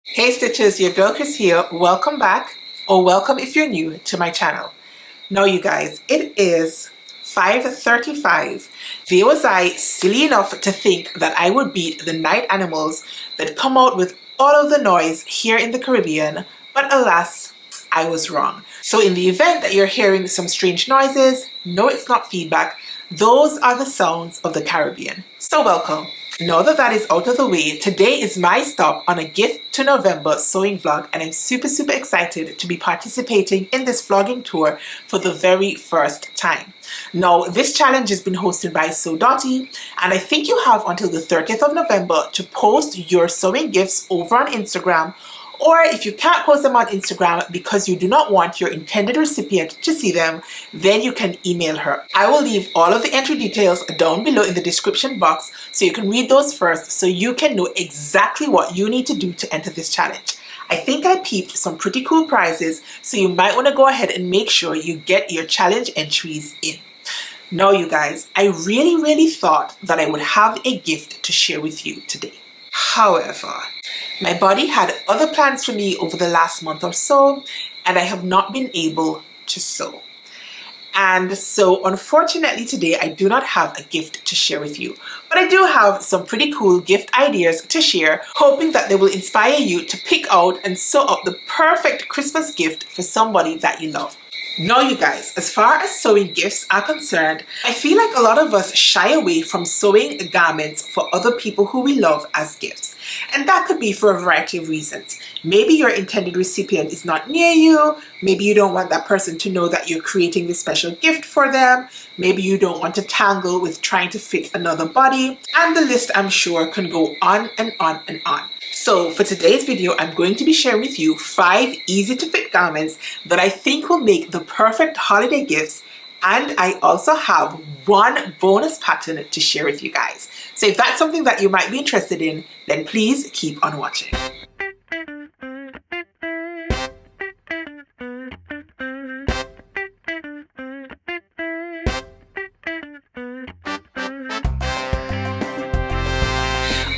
Hey Stitches, your girl Kris here. Welcome back, or welcome if you're new to my channel. Now you guys, it is 5:35. There was I silly enough to think that I would beat the night animals that come out with all of the noise here in the Caribbean, but alas, I was wrong. So in the event that you're hearing some strange noises, no, it's not feedback. Those are the sounds of the Caribbean. So welcome. Now that that is out of the way, today is my stop on a Gift to November sewing vlog, and I'm super excited to be participating in this vlogging tour for the very first time. Now, this challenge has been hosted by Sew Dotty, and I think you have until the 30th of November to post your sewing gifts over on Instagram. Or if you can't post them on Instagram because you do not want your intended recipient to see them, then you can email her. I will leave all of the entry details down below in the description box so you can read those first so you can know exactly what you need to do to enter this challenge. I think I peeped some pretty cool prizes, so you might want to go ahead and make sure you get your challenge entries in. Now you guys, I really thought that I would have a gift to share with you today. However, my body had other plans for me over the last month or so, and I have not been able to sew. And so unfortunately today I do not have a gift to share with you, but I do have some pretty cool gift ideas to share, hoping that they will inspire you to pick out and sew up the perfect Christmas gift for somebody that you love. Now you guys, as far as sewing gifts are concerned, I feel like a lot of us shy away from sewing garments for other people who we love as gifts. And that could be for a variety of reasons. Maybe your intended recipient is not near you. Maybe you don't want that person to know that you're creating this special gift for them. Maybe you don't want to tangle with trying to fit another body. And the list, I'm sure, can go on and on and on. So for today's video, I'm going to be sharing with you 5 easy to fit garments that I think will make the perfect holiday gifts. And I also have one bonus pattern to share with you guys. So if that's something that you might be interested in, then please keep on watching.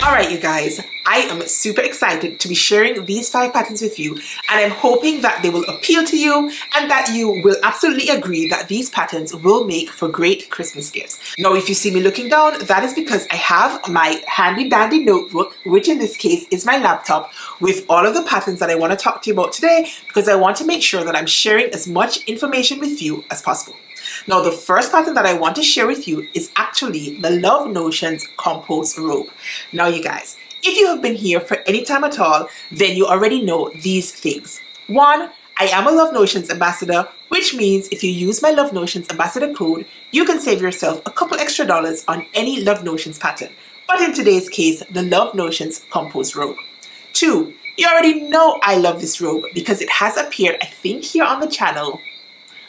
Alright you guys, I am super excited to be sharing these 5 patterns with you, and I'm hoping that they will appeal to you and that you will absolutely agree that these patterns will make for great Christmas gifts. Now if you see me looking down, that is because I have my handy dandy notebook, which in this case is my laptop, with all of the patterns that I want to talk to you about today, because I want to make sure that I'm sharing as much information with you as possible. Now the first pattern that I want to share with you is actually the Love Notions Compost Robe. Now you guys, if you have been here for any time at all, then you already know these things. 1, I am a Love Notions ambassador, which means if you use my Love Notions ambassador code, you can save yourself a couple extra dollars on any Love Notions pattern. But in today's case, the Love Notions Compost Robe. 2, you already know I love this robe because it has appeared, I think, here on the channel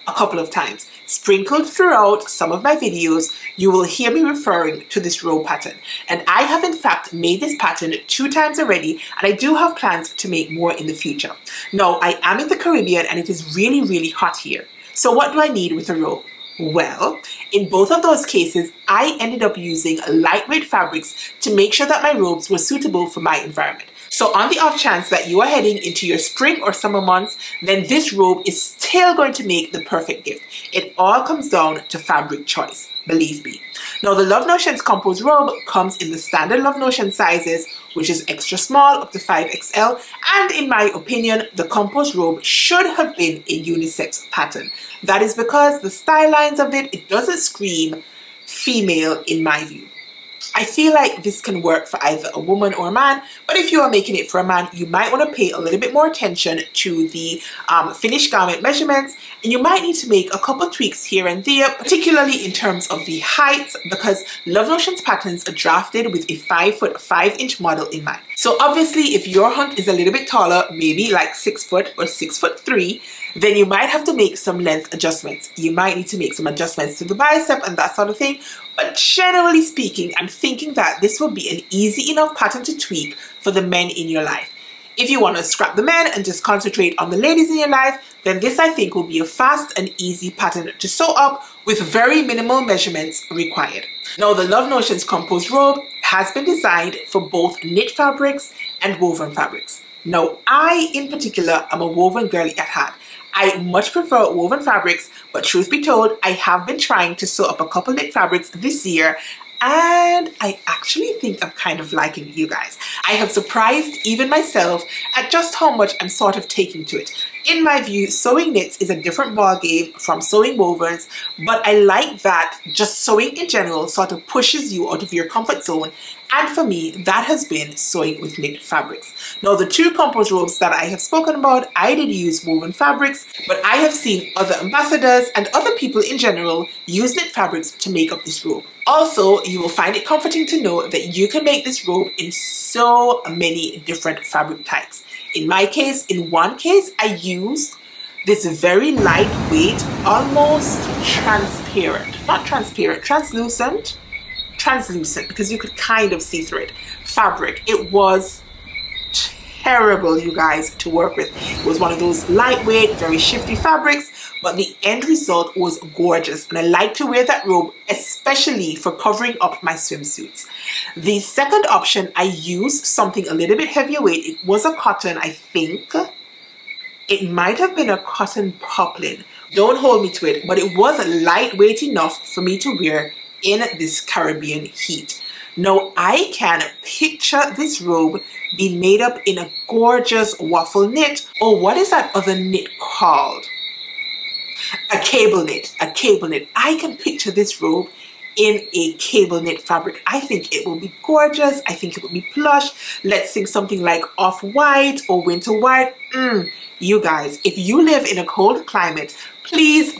a couple of times. Sprinkled throughout some of my videos, you will hear me referring to this robe pattern. And I have in fact made this pattern 2 times already, and I do have plans to make more in the future. Now, I am in the Caribbean and it is really hot here. So what do I need with a robe? Well, in both of those cases, I ended up using lightweight fabrics to make sure that my robes were suitable for my environment. So on the off chance that you are heading into your spring or summer months, then this robe is still going to make the perfect gift. It all comes down to fabric choice, believe me. Now the Love Notions Compost Robe comes in the standard Love Notions sizes, which is extra small up to 5XL, and in my opinion, the Compost Robe should have been a unisex pattern. That is because the style lines of it doesn't scream female in my view. I feel like this can work for either a woman or a man, but if you are making it for a man, you might want to pay a little bit more attention to the finished garment measurements, and you might need to make a couple tweaks here and there, particularly in terms of the height, because Love Notions patterns are drafted with a 5'5" model in mind. So obviously, if your hunt is a little bit taller, maybe like 6 foot or 6'3", then you might have to make some length adjustments. You might need to make some adjustments to the bicep and that sort of thing. But generally speaking, I'm thinking that this will be an easy enough pattern to tweak for the men in your life. If you want to scrap the men and just concentrate on the ladies in your life, then this I think will be a fast and easy pattern to sew up with very minimal measurements required. Now the Love Notions Compost Robe has been designed for both knit fabrics and woven fabrics. Now, I in particular am a woven girly at heart. I much prefer woven fabrics, but truth be told, I have been trying to sew up a couple knit fabrics this year, and I actually think I'm kind of liking it, you guys. I have surprised even myself at just how much I'm sort of taking to it. In my view, sewing knits is a different ballgame from sewing wovens, but I like that just sewing in general sort of pushes you out of your comfort zone. And for me, that has been sewing with knit fabrics. Now, the two compost robes that I have spoken about, I did use woven fabrics, but I have seen other ambassadors and other people in general use knit fabrics to make up this robe. Also, you will find it comforting to know that you can make this robe in so many different fabric types. In my case, in one case, I used this very lightweight, almost translucent, because you could kind of see through it, fabric. It was terrible, you guys, to work with. It was one of those lightweight, very shifty fabrics, but the end result was gorgeous, and I like to wear that robe especially for covering up my swimsuits. The second option, I used something a little bit heavier weight. It was a cotton, I think. It might have been a cotton poplin. Don't hold me to it, but it was lightweight enough for me to wear in this Caribbean heat. Now, I can picture this robe being made up in a gorgeous waffle knit, or what is that other knit called? A cable knit. I can picture this robe in a cable knit fabric. I think it will be gorgeous. I think it will be plush. Let's think something like off-white or winter white. You guys, if you live in a cold climate, please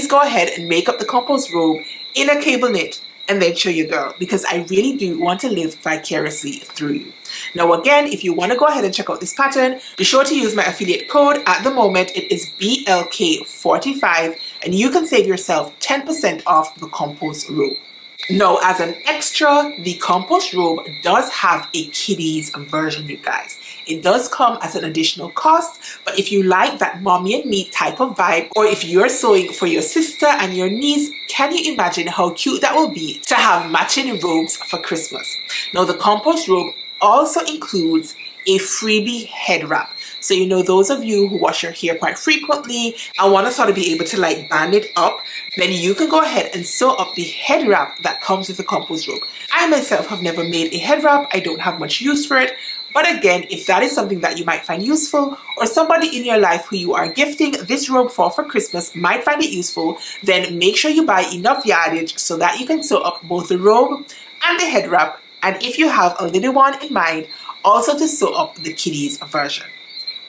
go ahead and make up the compost robe in a cable knit and then show your girl, because I really do want to live vicariously through you. Now again, if you want to go ahead and check out this pattern, be sure to use my affiliate code. At the moment, it is BLK45, and you can save yourself 10% off the compost robe. Now, as an extra, the compost robe does have a kiddies version, you guys. It does come at an additional cost, but if you like that mommy and me type of vibe, or if you're sewing for your sister and your niece, can you imagine how cute that will be to have matching robes for Christmas? Now, the compost robe also includes a freebie head wrap. So, you know, those of you who wash your hair quite frequently and want to sort of be able to like band it up, then you can go ahead and sew up the head wrap that comes with the compost robe. I myself have never made a head wrap. I don't have much use for it. But again, if that is something that you might find useful, or somebody in your life who you are gifting this robe for Christmas might find it useful, then make sure you buy enough yardage so that you can sew up both the robe and the head wrap. And if you have a little one in mind, also to sew up the kiddies version.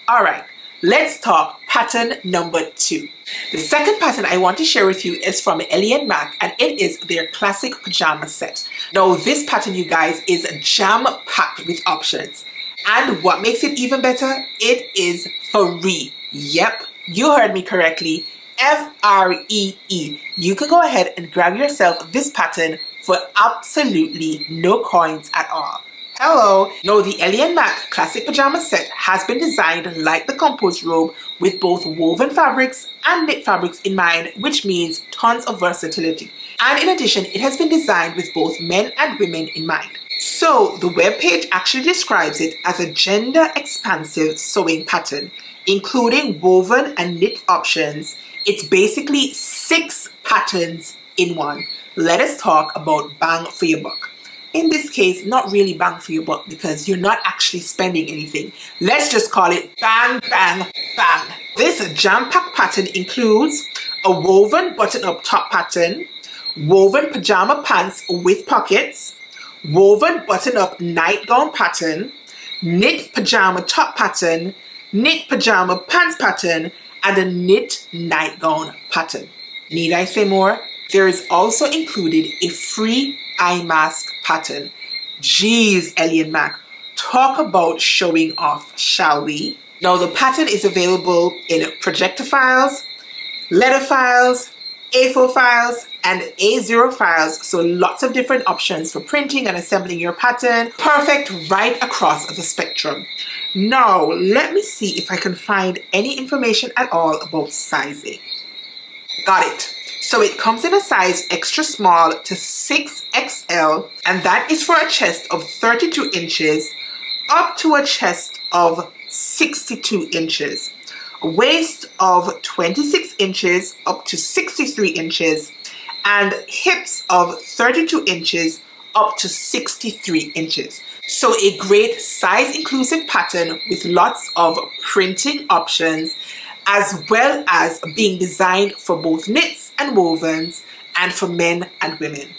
All right, let's talk pattern number 2. The second pattern I want to share with you is from Ellie & Mac, and it is their classic pajama set. Now, this pattern, you guys, is jam-packed with options. And what makes it even better? It is free. Yep, you heard me correctly. Free. You can go ahead and grab yourself this pattern for absolutely no coins at all. Hello! Now, the Ellie & Mac classic pajama set has been designed like the compost robe with both woven fabrics and knit fabrics in mind, which means tons of versatility. And in addition, it has been designed with both men and women in mind. So, the webpage actually describes it as a gender-expansive sewing pattern, including woven and knit options. It's basically 6 patterns in one. Let us talk about bang for your buck. In this case, not really bang for your buck because you're not actually spending anything. Let's just call it bang, bang, bang. This jam-packed pattern includes a woven button-up top pattern, woven pajama pants with pockets, woven button-up nightgown pattern, knit pajama top pattern, knit pajama pants pattern, and a knit nightgown pattern. Need I say more? There is also included a free eye mask pattern. Jeez, Ellie & Mac, talk about showing off, shall we? Now, the pattern is available in projector files, letter files, A4 files, and A0 files, so lots of different options for printing and assembling your pattern. Perfect right across the spectrum. Now, let me see if I can find any information at all about sizing. Got it. So it comes in a size extra small to 6XL, and that is for a chest of 32 inches up to a chest of 62 inches, a waist of 26 inches up to 63 inches, and hips of 32 inches up to 63 inches. So a great size inclusive pattern with lots of printing options, as well as being designed for both knits and wovens and for men and women.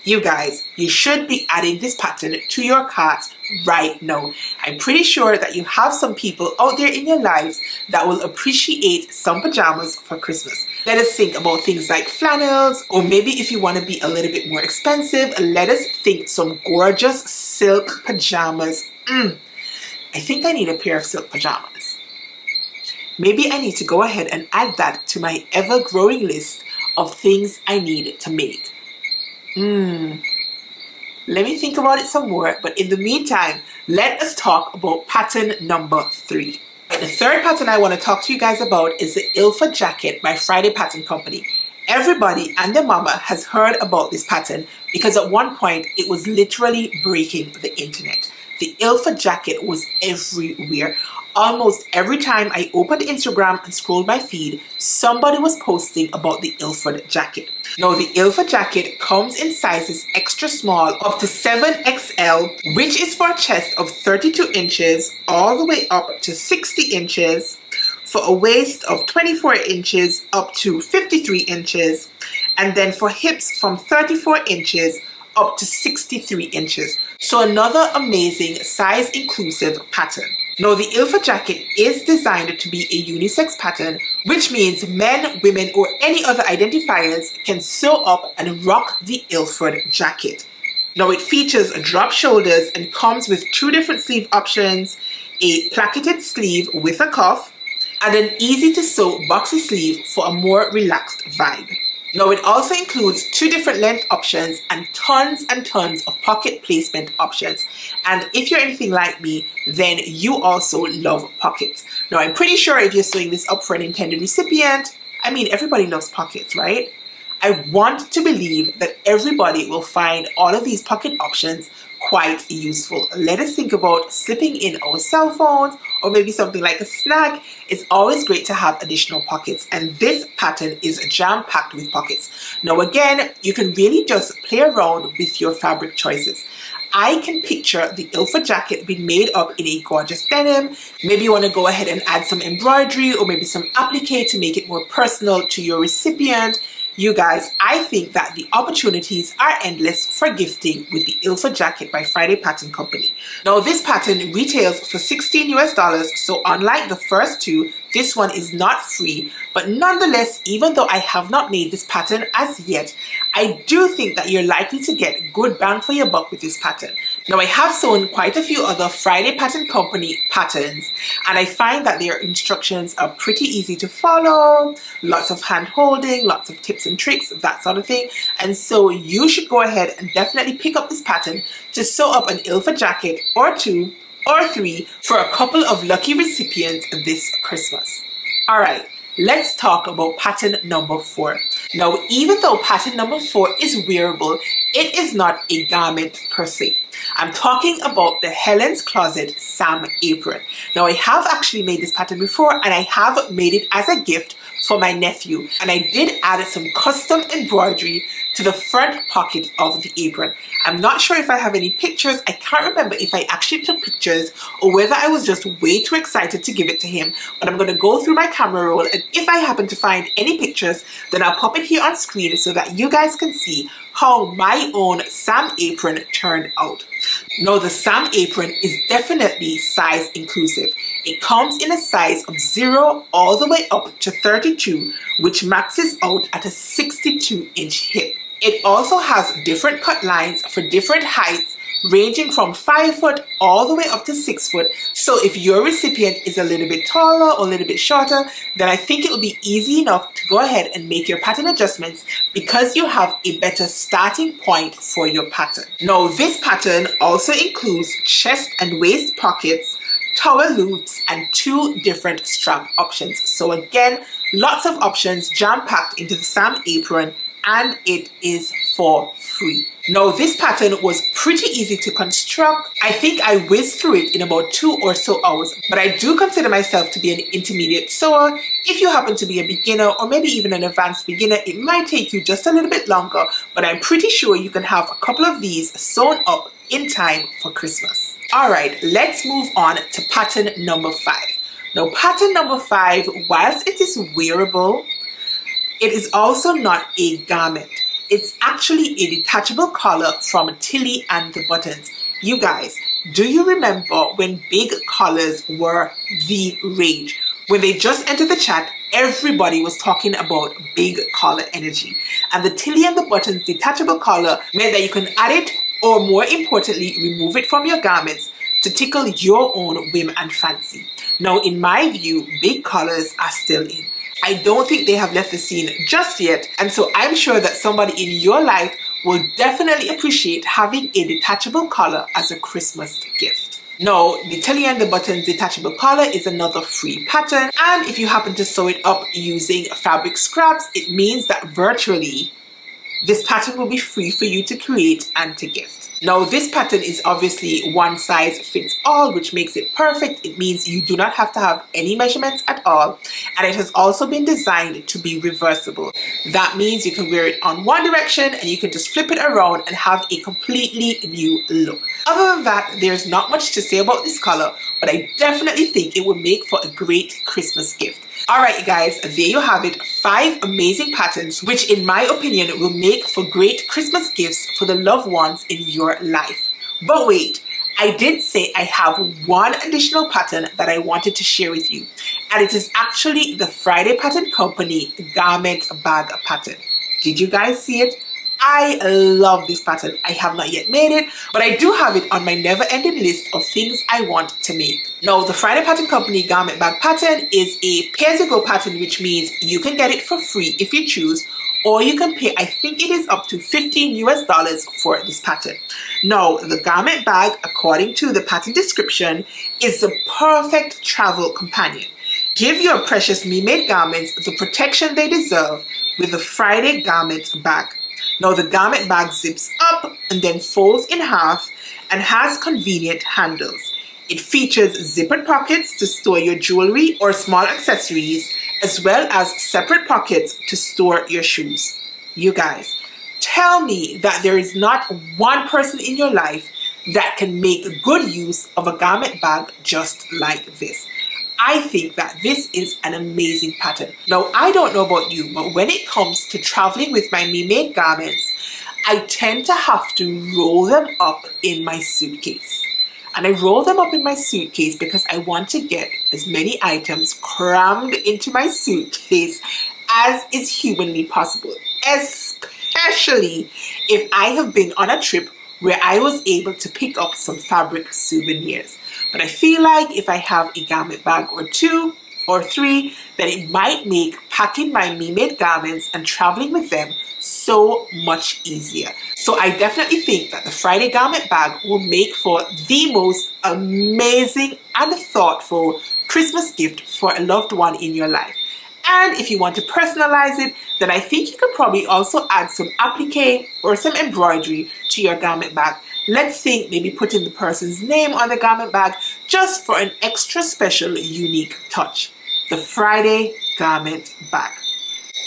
You guys, you should be adding this pattern to your cart right now. I'm pretty sure that you have some people out there in your lives that will appreciate some pajamas for Christmas. Let us think about things like flannels, or maybe if you want to be a little bit more expensive, let us think some gorgeous silk pajamas. I think I need a pair of silk pajamas. Maybe I need to go ahead and add that to my ever-growing list of things I need to make. Let me think about it some more, but in the meantime, let us talk about pattern number 3. The third pattern I want to talk to you guys about is the Ilfa jacket by Friday Pattern Company. Everybody and their mama has heard about this pattern because at one point it was literally breaking the internet. The Ilfa jacket was everywhere. Almost every time I opened Instagram and scrolled my feed, somebody was posting about the Ilford jacket. Now, the Ilford jacket comes in sizes extra small up to 7XL, which is for a chest of 32 inches all the way up to 60 inches, for a waist of 24 inches up to 53 inches, and then for hips from 34 inches up to 63 inches. So another amazing size inclusive pattern. Now, the Ilfa jacket is designed to be a unisex pattern, which means men, women, or any other identifiers can sew up and rock the Ilford jacket. Now, it features drop shoulders and comes with 2 different sleeve options, a placketed sleeve with a cuff, and an easy to sew boxy sleeve for a more relaxed vibe. Now, it also includes 2 different length options and tons of pocket placement options. And if you're anything like me, then you also love pockets. Now, I'm pretty sure if you're sewing this up for an intended recipient, I mean, everybody loves pockets, right? I want to believe that everybody will find all of these pocket options quite useful. Let us think about slipping in our cell phones or maybe something like a snack. It's always great to have additional pockets, and this pattern is jam-packed with pockets. Now again, you can really just play around with your fabric choices. I can picture the Ilfa jacket being made up in a gorgeous denim. Maybe you want to go ahead and add some embroidery or maybe some applique to make it more personal to your recipient. You guys, I think that the opportunities are endless for gifting with the Ilfa jacket by Friday Pattern Company. Now, this pattern retails for $16 US, so unlike the first 2, this one is not free, but nonetheless, even though I have not made this pattern as yet, I do think that you're likely to get good bang for your buck with this pattern. Now, I have sewn quite a few other Friday Pattern Company patterns, and I find that their instructions are pretty easy to follow, lots of hand holding, lots of tips and tricks, that sort of thing. And so you should go ahead and definitely pick up this pattern to sew up an Ilfa jacket or 2 or 3 for a couple of lucky recipients this Christmas. All right, let's talk about pattern number 4. Now, even though pattern number 4 is wearable, it is not a garment per se. I'm talking about the Helen's Closet Sam apron. Now, I have actually made this pattern before, and I have made it as a gift for my nephew, and I did add some custom embroidery to the front pocket of the apron. I'm not sure if I have any pictures. I can't remember if I actually took pictures or whether I was just way too excited to give it to him, but I'm going to go through my camera roll, and if I happen to find any pictures, then I'll pop it here on screen so that you guys can see how my own Sam apron turned out. Now, the Sam apron is definitely size inclusive. It comes in a size of 0 all the way up to 32, which maxes out at a 62-inch hip. It also has different cut lines for different heights, ranging from 5 foot all the way up to 6 foot. So if your recipient is a little bit taller or a little bit shorter, then I think it will be easy enough to go ahead and make your pattern adjustments because you have a better starting point for your pattern. Now, this pattern also includes chest and waist pockets, towel loops, and 2 different strap options. So again, lots of options jam-packed into the Sam apron, and it is for free. Now, this pattern was pretty easy to construct. I think I whizzed through it in about 2 or so hours, but I do consider myself to be an intermediate sewer. If you happen to be a beginner or maybe even an advanced beginner, it might take you just a little bit longer, but I'm pretty sure you can have a couple of these sewn up in time for Christmas. All right, let's move on to pattern number 5. Now, pattern number 5, whilst it is wearable, it is also not a garment. It's actually a detachable collar from Tilly and the Buttons. You guys, do you remember when big collars were the rage? When they just entered the chat, everybody was talking about big collar energy. And the Tilly and the Buttons detachable collar meant that you can add it, or more importantly, remove it from your garments to tickle your own whim and fancy. Now, in my view, big collars are still in. I don't think they have left the scene just yet, and so I'm sure that somebody in your life will definitely appreciate having a detachable collar as a Christmas gift. Now, the Tilly and the Buttons detachable collar is another free pattern, and if you happen to sew it up using fabric scraps, it means that virtually this pattern will be free for you to create and to gift. Now, this pattern is obviously one size fits all, which makes it perfect. It means you do not have to have any measurements at all. And it has also been designed to be reversible. That means you can wear it on one direction and you can just flip it around and have a completely new look. Other than that, there's not much to say about this color, but I definitely think it would make for a great Christmas gift. Alright, you guys, there you have it. 5 amazing patterns, which in my opinion will make for great Christmas gifts for the loved ones in your life. But wait, I did say I have one additional pattern that I wanted to share with you. And it is actually the Friday Pattern Company garment bag pattern. Did you guys see it? I love this pattern. I have not yet made it, but I do have it on my never-ending list of things I want to make. Now, the Friday Pattern Company garment bag pattern is a pay-as-you-go pattern, which means you can get it for free if you choose, or you can pay, I think it is up to $15 US for this pattern. Now, the garment bag, according to the pattern description, is the perfect travel companion. Give your precious me-made garments the protection they deserve with the Friday garment bag. Now, the garment bag zips up and then folds in half and has convenient handles. It features zippered pockets to store your jewelry or small accessories, as well as separate pockets to store your shoes. You guys, tell me that there is not one person in your life that can make good use of a garment bag just like this. I think that this is an amazing pattern. Now, I don't know about you, but when it comes to traveling with my me-made garments, I tend to have to roll them up in my suitcase. And I roll them up in my suitcase because I want to get as many items crammed into my suitcase as is humanly possible, especially if I have been on a trip where I was able to pick up some fabric souvenirs. But I feel like if I have a garment bag or 2 or 3, then it might make packing my me-made garments and traveling with them so much easier. So I definitely think that the Friday garment bag will make for the most amazing and thoughtful Christmas gift for a loved one in your life. And if you want to personalize it, then I think you could probably also add some applique or some embroidery to your garment bag. Let's think maybe putting the person's name on the garment bag just for an extra special, unique touch. The Friday garment bag.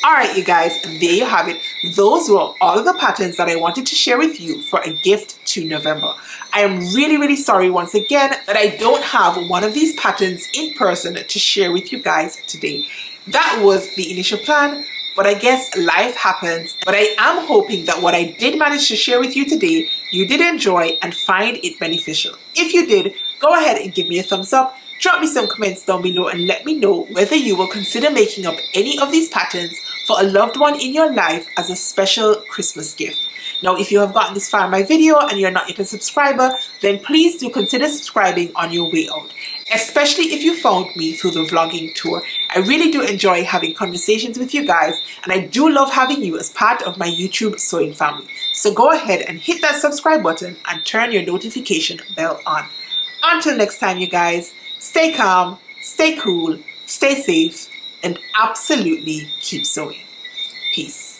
Alright, you guys, there you have it. Those were all of the patterns that I wanted to share with you for a gift to November. I am really sorry once again that I don't have one of these patterns in person to share with you guys today. That was the initial plan, but I guess life happens. But I am hoping that what I did manage to share with you today, you did enjoy and find it beneficial. If you did, go ahead and give me a thumbs up. Drop me some comments down below and let me know whether you will consider making up any of these patterns for a loved one in your life as a special Christmas gift. Now, if you have gotten this far in my video and you're not yet a subscriber, then please do consider subscribing on your way out, especially if you found me through the vlogging tour. I really do enjoy having conversations with you guys, and I do love having you as part of my YouTube sewing family. So go ahead and hit that subscribe button and turn your notification bell on. Until next time, you guys, stay calm, stay cool, stay safe, and absolutely keep sewing. Peace.